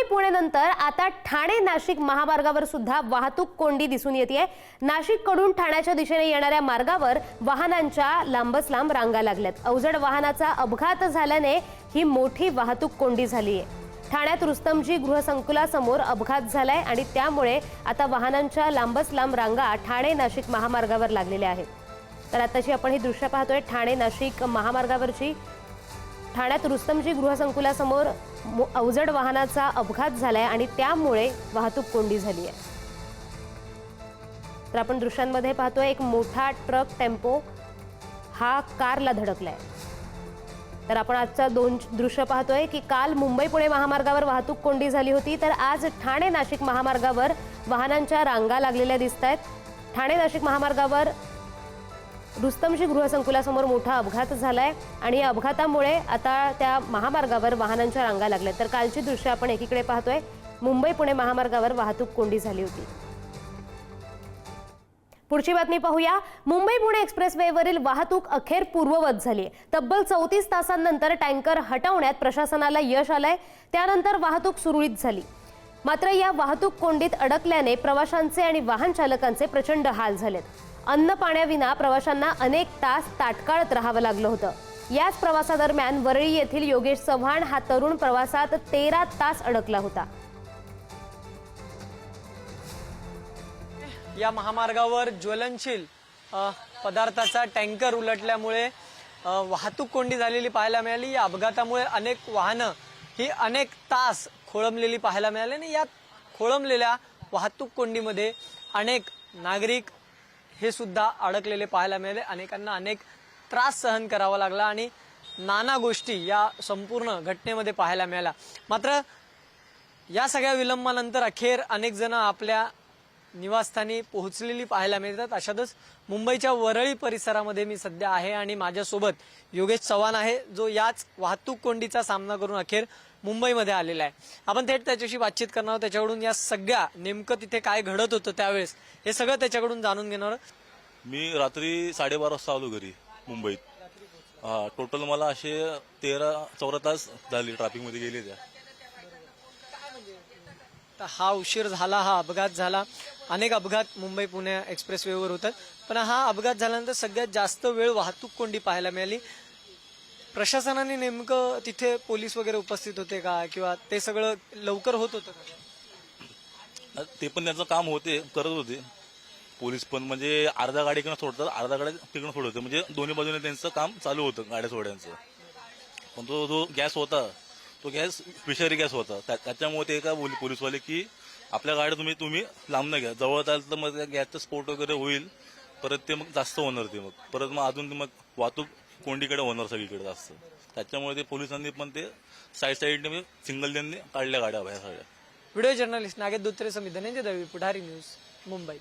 पुणे नंतर आता ठाणे नाशिक महामार्गावर सुद्धा वाहतूक कोंडी दिसून येते। नाशिक कडून ठाण्याच्या दिशेने येणाऱ्या मार्गावर वाहनांच्या लांबच लांब रांगा लागल्यात। अवजड वाहनाचा अपघात झाल्याने ही मोठी वाहतूक कोंडी झाली आहे। ठाण्यात रुस्तमजी गृहसंकुलासमोर अपघात झालाय आणि त्यामुळे आता वाहनांच्या लांबच लांब रांगा ठाणे नाशिक महामार्गावर लागलेल्या आहेत। तर आताची आपण ही दृश्य पाहतोय ठाणे नाशिक महामार्गावरची। ठाण्यात रुस्तमजी गृहसंकुलासमोर अवजड वाहनाचा अपघात झालाय आणि त्यामुळे वाहतूक कोंडी झाली आहे। तर आपण दृश्यांमध्ये पाहतोय एक मोठा ट्रक टेम्पो हा कारला धडकलाय। तर आपण आजचा दोन दृश्य पाहतोय की काल मुंबई पुणे महामार्गावर वाहतूक कोंडी झाली होती, तर आज ठाणे नाशिक महामार्गावर वाहनांच्या रांगा लागलेल्या दिसतायत। ठाणे नाशिक महामार्गावर रुस्तमजी गृहसंकुलासमोर मोठा अपघात झालाय आणि या अपघातामुळे आता त्या महामार्गावर वाहनांच्या रांगा लागल्यात। तर कालची दृश्य आपण एकीकडे पाहतोय, मुंबई पुणे महामार्गावर वाहतूक कोंडी झाली होती। पुढची बातमी पाहूया। मुंबई पुणे एक्सप्रेसवेवरील वाहतूक अखेर पूर्ववत झाली। तब्बल 34 तासांनंतर टँकर हटवण्यात प्रशासनाला यश आलंय। त्यानंतर वाहतूक सुरळीत झाली। मात्र या वाहतूक कोंडीत अडकल्याने प्रवाशांचे आणि वाहन चालकांचे प्रचंड हाल झालेत। अन्न पाण्याविना प्रवाशांना अनेक तास ताटकळत राहावं लागलं होतं। याच प्रवासादरम्यान वरळी येथील योगेश चव्हाण हा तरुण प्रवासात 13 तास अडकला होता। या महामार्गावर ज्वलनशील पदार्थाचा टँकर उलटल्यामुळे वाहतूक कोंडी झालेली पाहायला मिळाली। या अपघातामुळे अनेक वाहनं ही अनेक तास खोळंबलेली पाहायला मिळाली आणि या खोळंबलेल्या वाहतूक कोंडीमध्ये अनेक नागरिक हे सुद्धा अडकलेले पाहायला मिळाले। अनेकांना अनेक त्रास सहन करावा लागला आणि नाना गोष्टी या संपूर्ण घटनेमध्ये पाहायला मिळाल्या। मात्र या सगळ्या विलंबानंतर अखेर अनेक जण आपल्या निवासस्थानी पोहोचलेली पाहायला मिळतात। अशातच मुंबईच्या वरळी परिसरामध्ये मी सध्या आहे आणि माझ्यासोबत योगेश चव्हाण आहे, जो याच वाहतूक कोंडीचा सामना करून अखेर मुंबईमध्ये आलेला आहे। आपण थेट त्याच्याशी बातचीत करणार आहोत, त्याच्याकडून या सगळ्या नेमकं तिथे काय घडत होतं त्यावेळेस हे सगळं त्याच्याकडून जाणून घेणार आहोत। मी रात्री 12:30 वाजता आलो घरी मुंबईत। टोटल मला असे 13-14 तास झाले ट्रॅफिकमध्ये गेले त्या। तर हा उशीर झाला, हा अपघात झाला। अनेक अपघात मुंबई पुणे एक्सप्रेसवेवर होतात, पण हा अपघात झाल्यानंतर सगळ्यात जास्त वेळ वाहतूक कोंडी पाहायला मिळाली। प्रशासनाने नेमकं तिथे पोलीस वगैरे उपस्थित होते का, किंवा ते सगळं लवकर होत होतं का? ते पण त्यांचं काम करत होते पोलीस पण, म्हणजे अर्धा गाडी इकडे सोडतात, अर्धा गाडी तिकडे सोडवते, म्हणजे दोन्ही बाजूने त्यांचं काम चालू होतं गाड्या सोडायचं। पण तो जो गॅस होता तो गॅस विषारी गॅस होता, त्याच्यामुळे ते का बोलले पोलीसवाले की आपल्या गाड्या तुम्ही लांब न घ्या, जवळ आलं तर मग गॅसचा स्फोट वगैरे होईल, परत ते मग जास्त होणार, ते मग परत मग अजून मग वाहतूक कोंडीकडे होणार सगळीकडे जास्त। त्याच्यामुळे ते पोलिसांनी पण ते साईडने सिंगल लेनने काढल्या गाड्या बाहेर सगळ्या। व्हिडिओ जर्नलिस्ट नागेश दुत्रे समिती, धनंजय दळवी, पुढारी न्यूज, मुंबई।